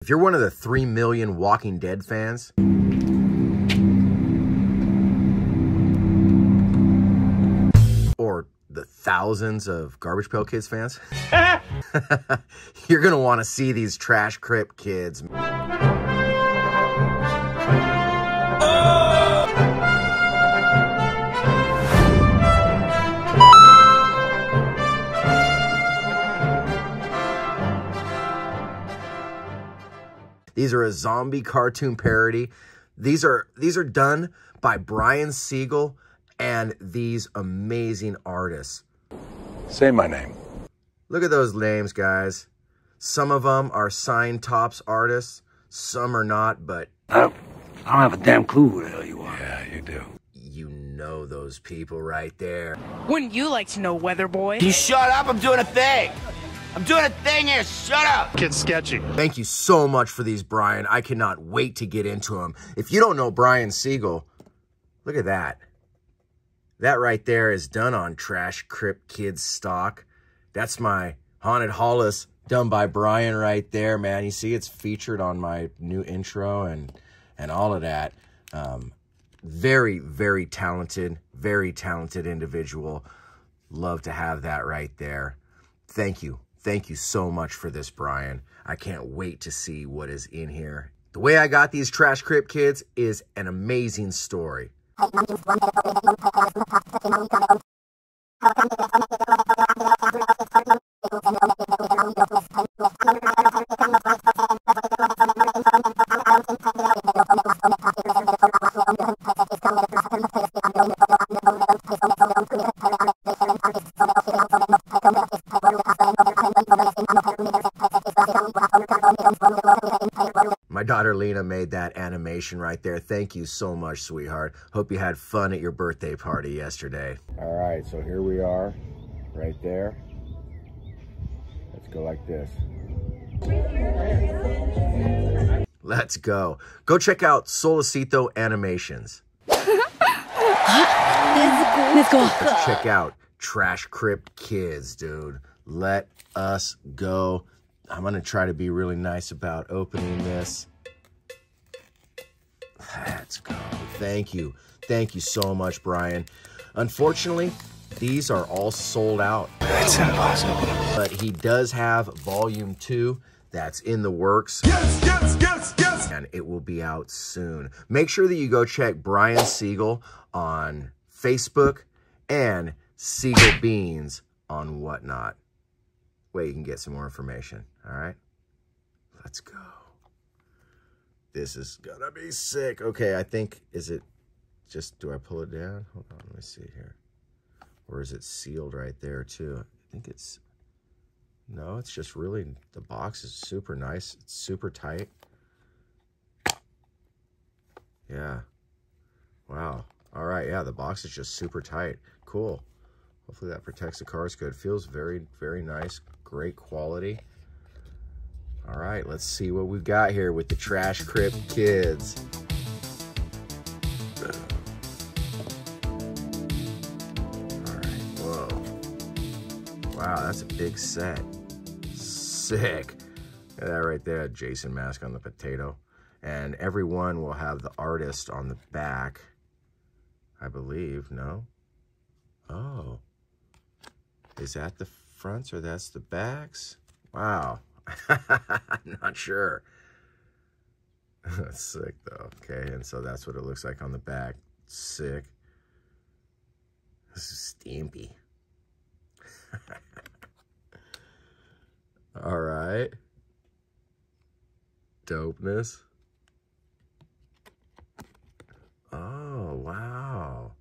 If you're one of the 3 million Walking Dead fans, or the thousands of Garbage Pail Kids fans, you're gonna want to see these trash Krypt kids. These are a zombie cartoon parody. These are done by Brian Siegel and these amazing artists. Say my name. Look at those names, guys. Some of them are signed tops artists, some are not, but I don't have a damn clue who the hell you are. Yeah, you do. you know those people right there. Wouldn't you like to know, Weather Boy? You shut up, I'm doing a thing. I'm doing a thing here, shut up. Kid's sketchy. Thank you so much for these, Brian. I cannot wait to get into them. If you don't know Brian Siegel, look at that. That right there is done on Trash Krypt Kids stock. That's my Haunted Hollis done by Brian right there, man. You see it's featured on my new intro and all of that. Very, very talented individual. Love to have that right there. Thank you. Thank you so much for this, Brian. I can't wait to see what is in here. The way I got these Trash Krypt Kids is an amazing story. My daughter Lena made that animation right there. Thank you so much, sweetheart. Hope you had fun at your birthday party yesterday. All right, so here we are, right there. Let's go like this. Let's go. Go check out Solicito Animations. Let's go. Let's check out Trash Krypt Kids, dude. Let us go. I'm going to try to be really nice about opening this. Let's go. Thank you. Thank you so much, Brian. Unfortunately, these are all sold out. It's impossible. But he does have volume 2 that's in the works. Yes, yes, yes, yes. And it will be out soon. Make sure that you go check Brian Siegel on Facebook and Siegel Beans on whatnot. Where you can get some more information. All right, let's go. This is gonna be sick. Okay, I think, is it just, do I pull it down? Hold on, let me see here. Or is it sealed right there too? I think it's, no, it's just really, the box is super nice. It's super tight. Yeah. Wow. All right, yeah, the box is just super tight. Cool. Hopefully that protects the cards good. Feels very, very nice. Great quality. All right, let's see what we've got here with the Trash Krypt Kids. All right, whoa. Wow, that's a big set. Sick. Look at that right there, Jason mask on the potato. And every one will have the artist on the back, I believe, no? Oh. Is that the fronts or that's the backs? Wow. I'm not sure. That's sick though. Okay, and so that's what it looks like on the back. Sick. This is Stampy. All right. Dopeness. Oh, wow.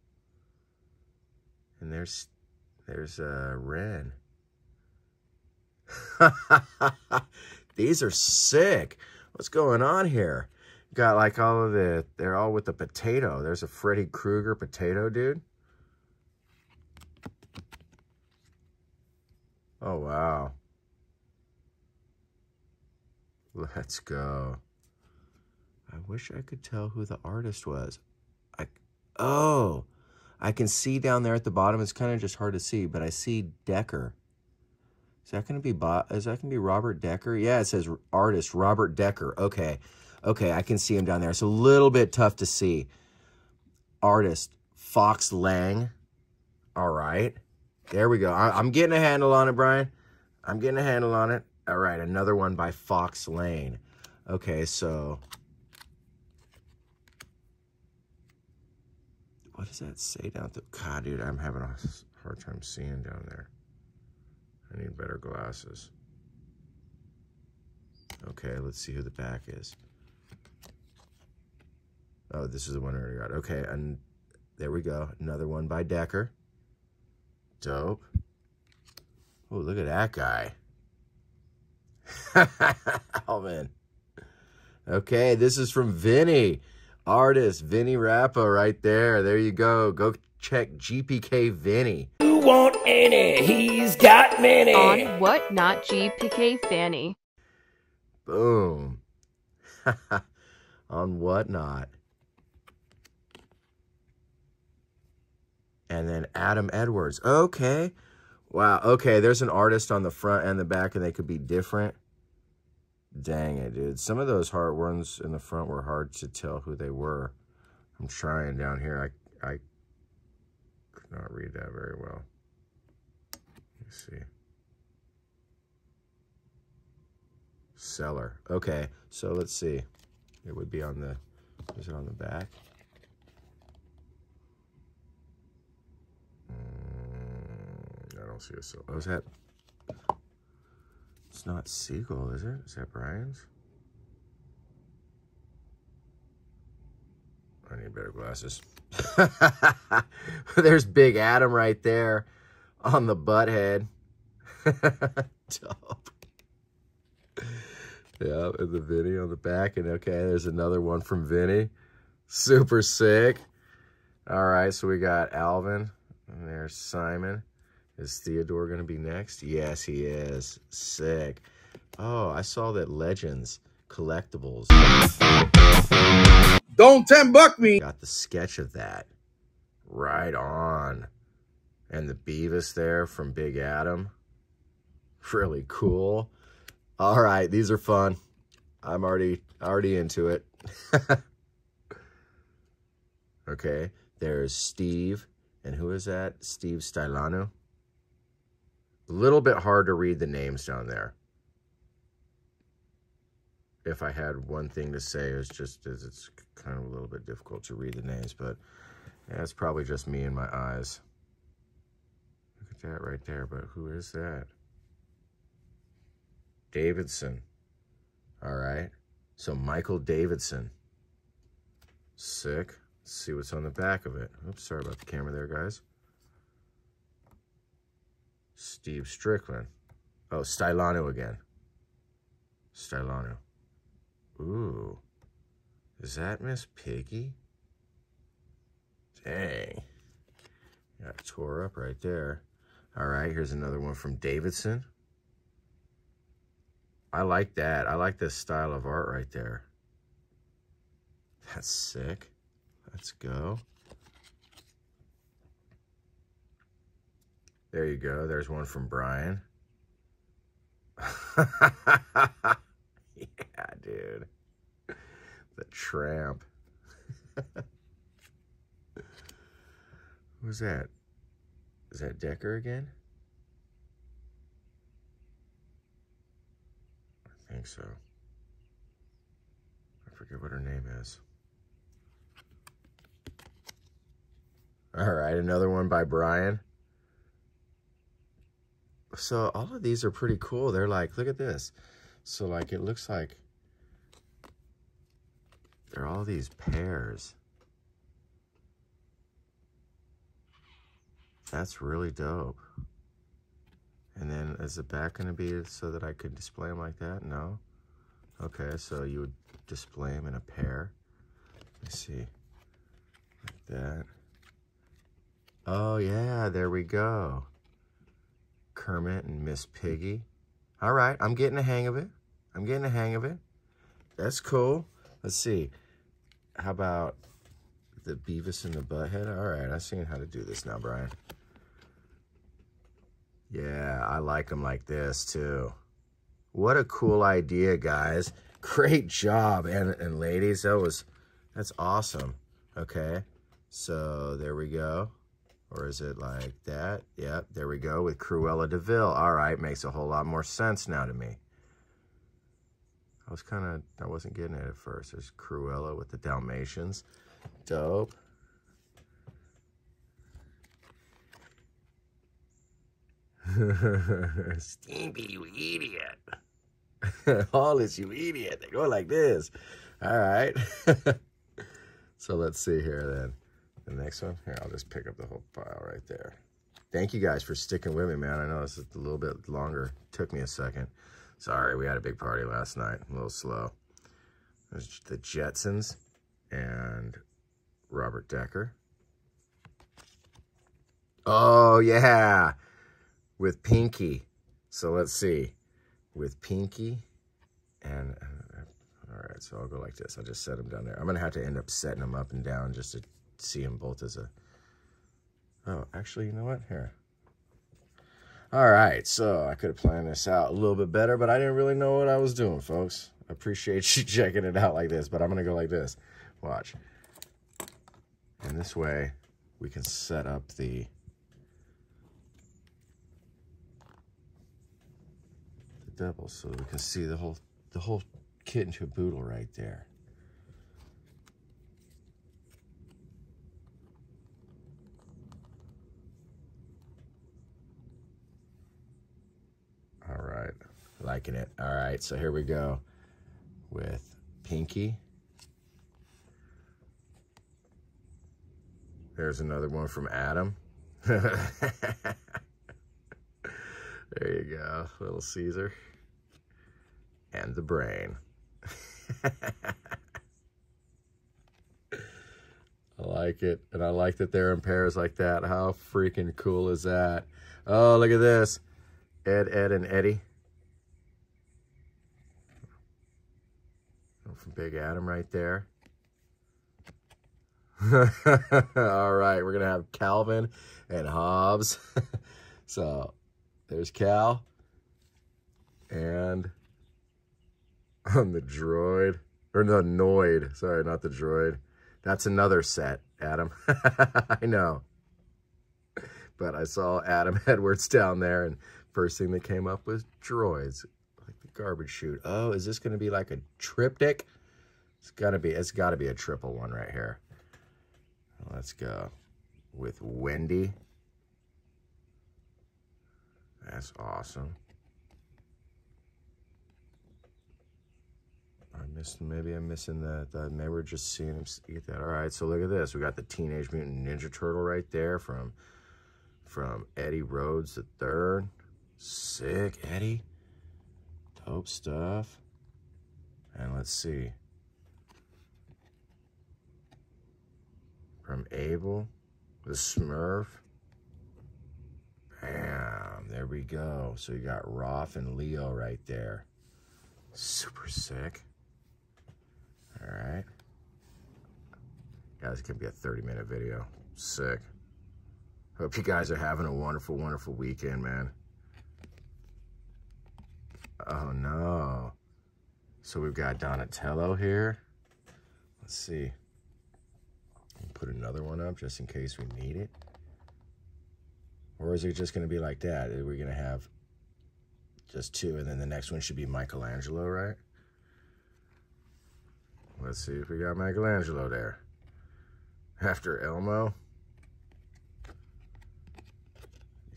And there's Ren. These are sick. What's going on here? Got like all of the, they're all with the potato. There's a Freddy Krueger potato, dude. Oh, wow. Let's go. I wish I could tell who the artist was. Oh, I can see down there at the bottom. It's kind of just hard to see, but I see Decker. Is that going to be Robert Decker? Yeah, it says artist Robert Decker. Okay. Okay, I can see him down there. It's a little bit tough to see. Artist Fox Lang. All right. There we go. I'm getting a handle on it, Brian. I'm getting a handle on it. All right, another one by Fox Lane. Okay, so what does that say down there? God, dude, I'm having a hard time seeing down there. I need better glasses. Okay, let's see who the back is. Oh, this is the one I already got. Okay, and there we go. Another one by Decker. Dope. Oh, look at that guy. Alvin. Okay, this is from Vinny. Artist Vinny Rappa right there. There you go. Go check GPK Vinny. Who want any? He's got many. On What Not GPK Fanny. Boom. On Whatnot. And then Adam Edwards. Okay. Wow. Okay, there's an artist on the front and the back, and they could be different. Dang it, dude. Some of those hard ones in the front were hard to tell who they were. I'm trying down here. I could not read that very well. Let's see. Seller. Okay, so let's see. It would be on the, is it on the back? I don't see a seller. Oh, is that? It's not Siegel, is it? Is that Brian's? I need better glasses. There's Big Adam right there on the butt head. Dope. Yeah, and the Vinny on the back. And okay, there's another one from Vinny. Super sick. All right, so we got Alvin. And there's Simon. Is Theodore going to be next? Yes, he is. Sick. Oh, I saw that Legends Collectibles. Don't $10 me. Got the sketch of that. Right on. And the Beavis there from Big Adam. Really cool. All right, these are fun. I'm already into it. Okay, there's Steve. And who is that? Steve Stylano. A little bit hard to read the names down there. If I had one thing to say, it's just it's kind of a little bit difficult to read the names, but yeah, it's probably just me and my eyes. Look at that right there, but who is that? Davidson. All right. So Michael Davidson. Sick. Let's see what's on the back of it. Oops, sorry about the camera there, guys. Steve Strickland. Oh, Stylano again. Stylano. Ooh. Is that Miss Piggy? Dang. Got tore up right there. All right, here's another one from Davidson. I like that. I like this style of art right there. That's sick. Let's go. There you go. There's one from Brian. Yeah, dude. The tramp. Who's that? Is that Decker again? I think so. I forget what her name is. All right, another one by Brian. So all of these are pretty cool. They're like, look at this. So like, it looks like they're all these pairs. That's really dope. And then is the back going to be so that I could display them like that? No. Okay, so you would display them in a pair. Let's see. Like that. Oh yeah, there we go. Kermit and Miss Piggy. All right, I'm getting the hang of it. I'm getting the hang of it. That's cool. Let's see. How about the Beavis and the Butthead? All right, I've seen how to do this now, Brian. Yeah, I like them like this too. What a cool idea, guys. Great job. And ladies, that's awesome. Okay, so there we go. Or is it like that? Yep, there we go with Cruella de Vil. All right, makes a whole lot more sense now to me. I wasn't getting it at first. There's Cruella with the Dalmatians. Dope. Stimpy, you idiot. Hollis, you idiot. They go like this. All right. So let's see here then. The next one. Here, I'll just pick up the whole pile right there. Thank you guys for sticking with me, man. I know this is a little bit longer. Took me a second. Sorry, we had a big party last night. A little slow. There's the Jetsons and Robert Decker. Oh, yeah. With Pinky. So let's see. With Pinky and... all right, so I'll go like this. I'll just set them down there. I'm going to have to end up setting them up and down just to see them both as a... Oh, actually, you know what? Here. All right, so I could have planned this out a little bit better, but I didn't really know what I was doing, folks. I appreciate you checking it out like this, but I'm going to go like this. Watch. And this way, we can set up the double so we can see the whole kit and caboodle right there. All right, liking it. All right, so here we go with Pinky. There's another one from Adam. There you go, little Caesar. And the brain. I like it, and I like that they're in pairs like that. How freaking cool is that? Oh, look at this. Ed, and Eddie. From Big Adam right there. All right, we're going to have Calvin and Hobbs. So, there's Cal. And on the droid. Or the Noid. Sorry, not the droid. That's another set, Adam. I know. But I saw Adam Edwards down there, and first thing that came up was droids, like the garbage chute. Oh, is this going to be like a triptych? It's got to be a triple one right here. Let's go with Wendy. That's awesome. Maybe I'm missing that. Maybe we're just seeing him eat that. All right, so look at this. We got the Teenage Mutant Ninja Turtle right there from Eddie Rhodes III. Sick, Eddie. Dope stuff. And let's see. From Abel, the Smurf. Bam, there we go. So you got Rolf and Leo right there. Super sick. All right. Guys, it can be a 30-minute video. Sick. Hope you guys are having a wonderful, wonderful weekend, man. Oh, no. So we've got Donatello here. Let's see. I'll put another one up just in case we need it. Or is it just going to be like that? Are we going to have just two, and then the next one should be Michelangelo, right? Let's see if we got Michelangelo there. After Elmo.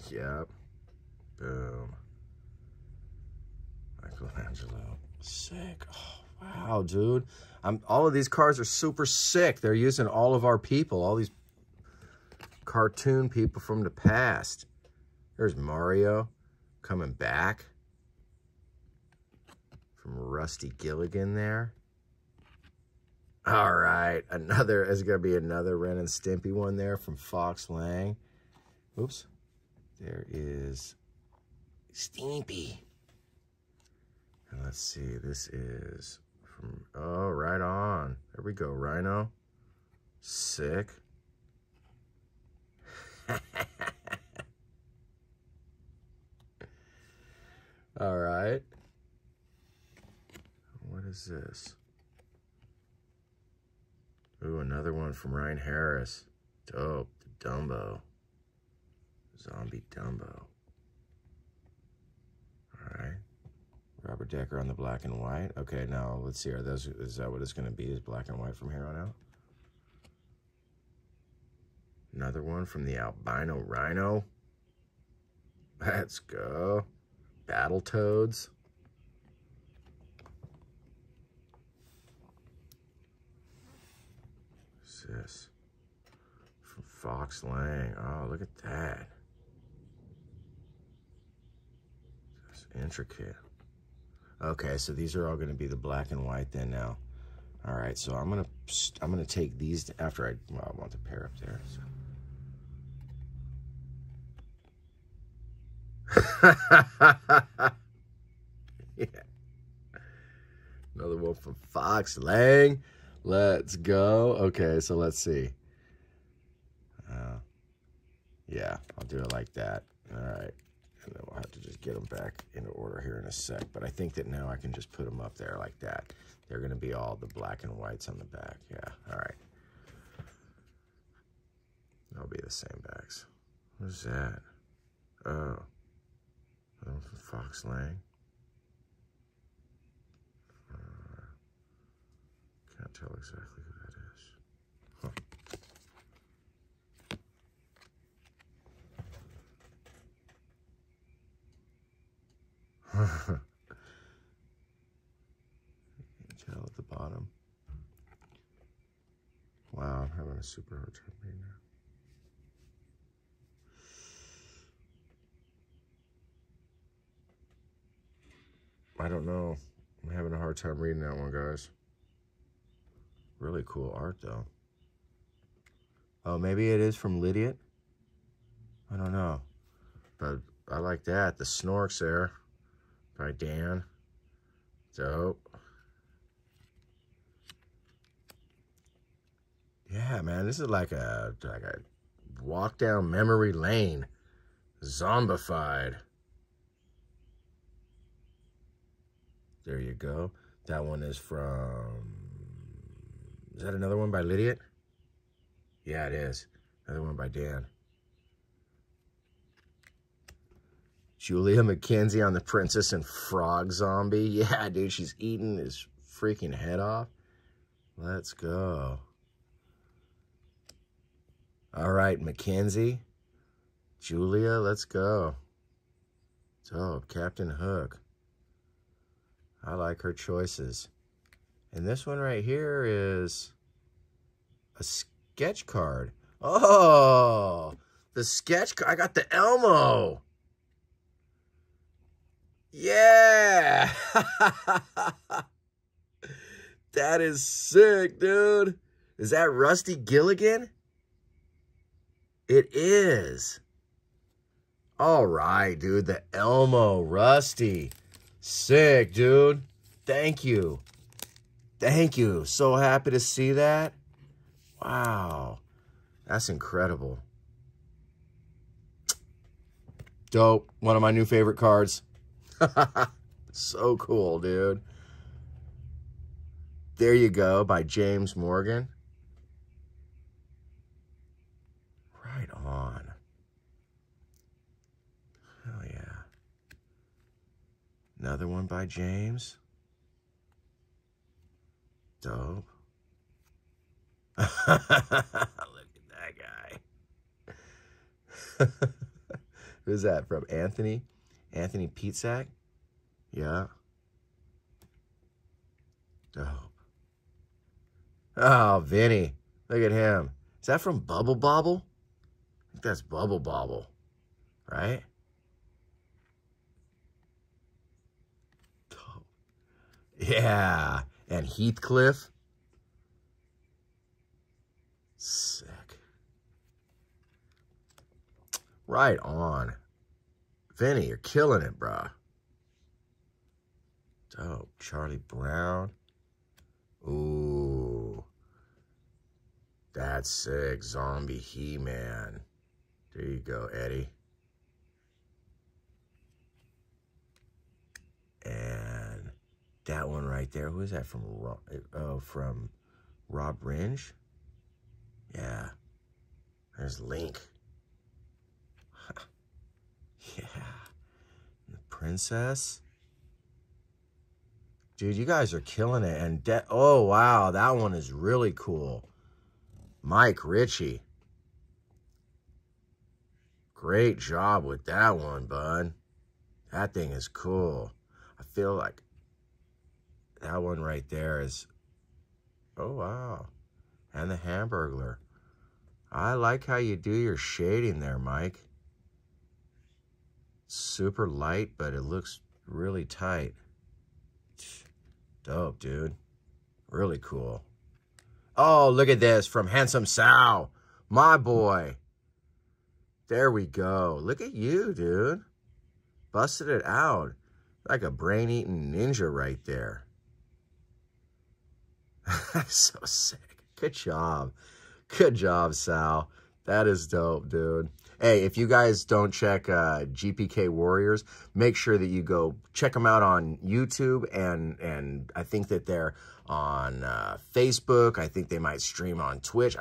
Yep. Boom. Michelangelo. Sick. Oh, wow, dude. All of these cars are super sick. They're using all of our people, all these cartoon people from the past. There's Mario coming back from Rusty Gilligan there. All right, there's going to be another Ren and Stimpy one there from Fox Lang. Oops. There is Stimpy. And let's see, this is from, oh, right on. There we go, Rhino. Sick. is this? Ooh, another one from Ryan Harris. Dope. The Dumbo. Zombie Dumbo. Alright. Robert Decker on the black and white. Okay, now let's see. Is that what it's going to be? Is black and white from here on out? Another one from the Albino Rhino. Let's go. Battletoads. What's this? From Fox Lang. Oh, look at that. That's intricate. Okay, so these are all going to be the black and white then now. All right, so I'm gonna take these after I want the pair up there. So. Yeah. Another one from Fox Lang. Let's go. Okay, so let's see. Yeah, I'll do it like that. All right. And then we'll have to just get them back into order here in a sec. But I think that now I can just put them up there like that. They're going to be all the black and whites on the back. Yeah, all right. They'll be the same backs. What is that? Oh. That one from Fox Lang. Can't tell exactly who that is. Huh. Tell at the bottom. Wow, I'm having a super hard time reading now. I don't know. I'm having a hard time reading that one, guys. Really cool art, though. Oh, maybe it is from Lydiot? I don't know. But I like that. The Snorks there by Dan. Dope. Yeah, man, this is like a walk down memory lane. Zombified. There you go. That one is from... Is that another one by Lydiot? Yeah, it is. Another one by Dan. Julia McKenzie on the Princess and Frog Zombie. Yeah, dude, she's eating his freaking head off. Let's go. All right, Mackenzie. Julia, let's go. Dope. Captain Hook. I like her choices. And this one right here is a sketch card. Oh, the sketch card. I got the Elmo. Yeah. That is sick, dude. Is that Rusty Gilligan? It is. All right, dude. The Elmo Rusty. Sick, dude. Thank you. Thank you. So happy to see that. Wow. That's incredible. Dope. One of my new favorite cards. So cool, dude. There you go, by James Morgan. Right on. Hell yeah. Another one by James. Dope. Look at that guy. Who's that from? Anthony? Anthony Pietzak? Yeah. Dope. Oh, Vinny. Look at him. Is that from Bubble Bobble? I think that's Bubble Bobble. Right? Dope. Yeah. And Heathcliff. Sick. Right on. Vinny, you're killing it, bruh. Dope. Charlie Brown. Ooh. That's sick. Zombie He-Man. There you go, Eddie. And That one right there. Who is that from? From Rob Ringe? Yeah. There's Link. Yeah. The princess. Dude, you guys are killing it. And oh, wow. That one is really cool. Mike Ritchie. Great job with that one, bud. That thing is cool. I feel like that one right there is... Oh, wow. And the Hamburglar. I like how you do your shading there, Mike. Super light, but it looks really tight. Dope, dude. Really cool. Oh, look at this from Handsome Sal. My boy. There we go. Look at you, dude. Busted it out. Like a brain-eating ninja right there. So sick. Good job. Good job, Sal. That is dope, dude. Hey, if you guys don't check GPK Warriors, make sure that you go check them out on YouTube, and I think that they're on Facebook. I think they might stream on Twitch.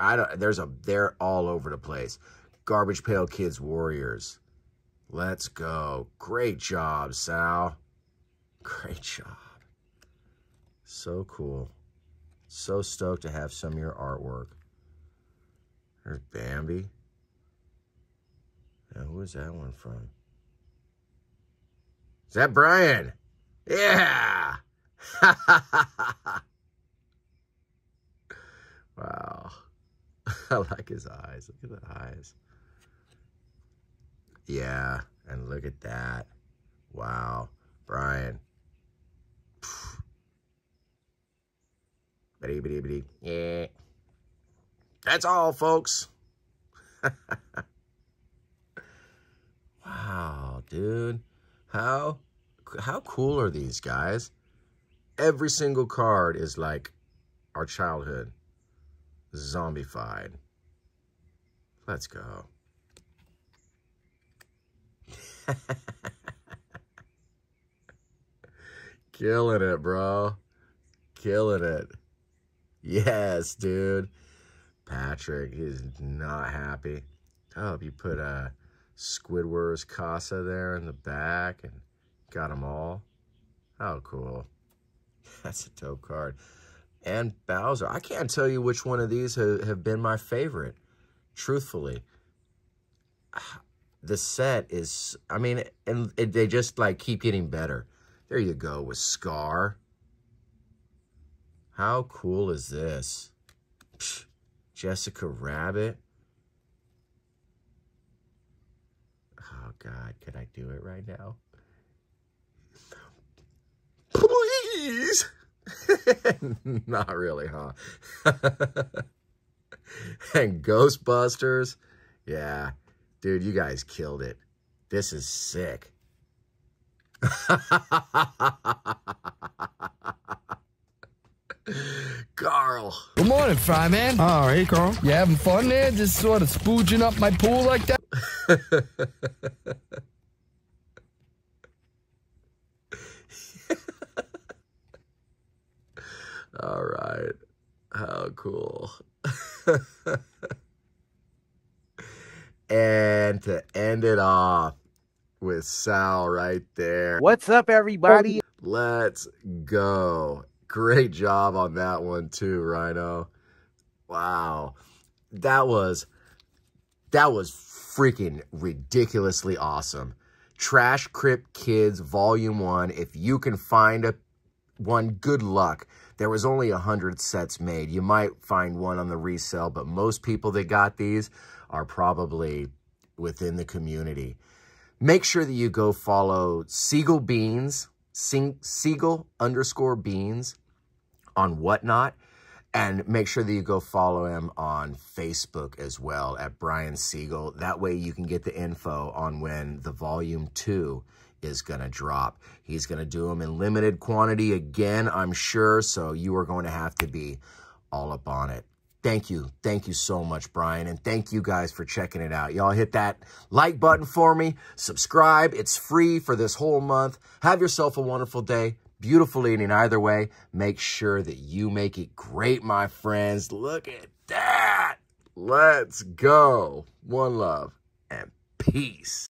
They're all over the place. Garbage Pail Kids Warriors. Let's go. Great job, Sal. Great job. So cool. So stoked to have some of your artwork. There's Bambi. Now, who is that one from? Is that Brian? Yeah! Wow. I like his eyes. Look at the eyes. Yeah, and look at that. Wow. Brian. Bitty. Yeah. That's all, folks. Wow, dude. How cool are these guys? Every single card is like our childhood. Zombified. Let's go. Killing it, bro. Killing it. Yes, dude. Patrick is not happy. Oh, you put Squidward's Casa there in the back and got them all. How cool. That's a dope card. And Bowser. I can't tell you which one of these have been my favorite. Truthfully. The set is, I mean, and they just like keep getting better. There you go with Scar. How cool is this? Psh, Jessica Rabbit. Oh, God. Could I do it right now? Please. Not really, huh? And Ghostbusters. Yeah. Dude, you guys killed it. This is sick. Carl. Good morning, Fryman. Oh, hey, Carl. You having fun there? Just sort of spooging up my pool like that? All right. How cool. And to end it off with Sal right there. What's up, everybody? Let's go. Great job on that one too, Rhino. Wow. That was freaking ridiculously awesome. Trash Krypt Kids Volume 1. If you can find one, good luck. There was only 100 sets made. You might find one on the resale, but most people that got these are probably within the community. Make sure that you go follow Seagull Beans, Seagull_Beans on Whatnot, and make sure that you go follow him on Facebook as well at Brian Siegel. That way you can get the info on when the Volume 2 is going to drop. He's going to do them in limited quantity again, I'm sure, so you are going to have to be all up on it. Thank you. Thank you so much, Brian. And thank you guys for checking it out. Y'all hit that like button for me. Subscribe. It's free for this whole month. Have yourself a wonderful day. Beautiful eating either way. Make sure that you make it great, my friends. Look at that. Let's go. One love and peace.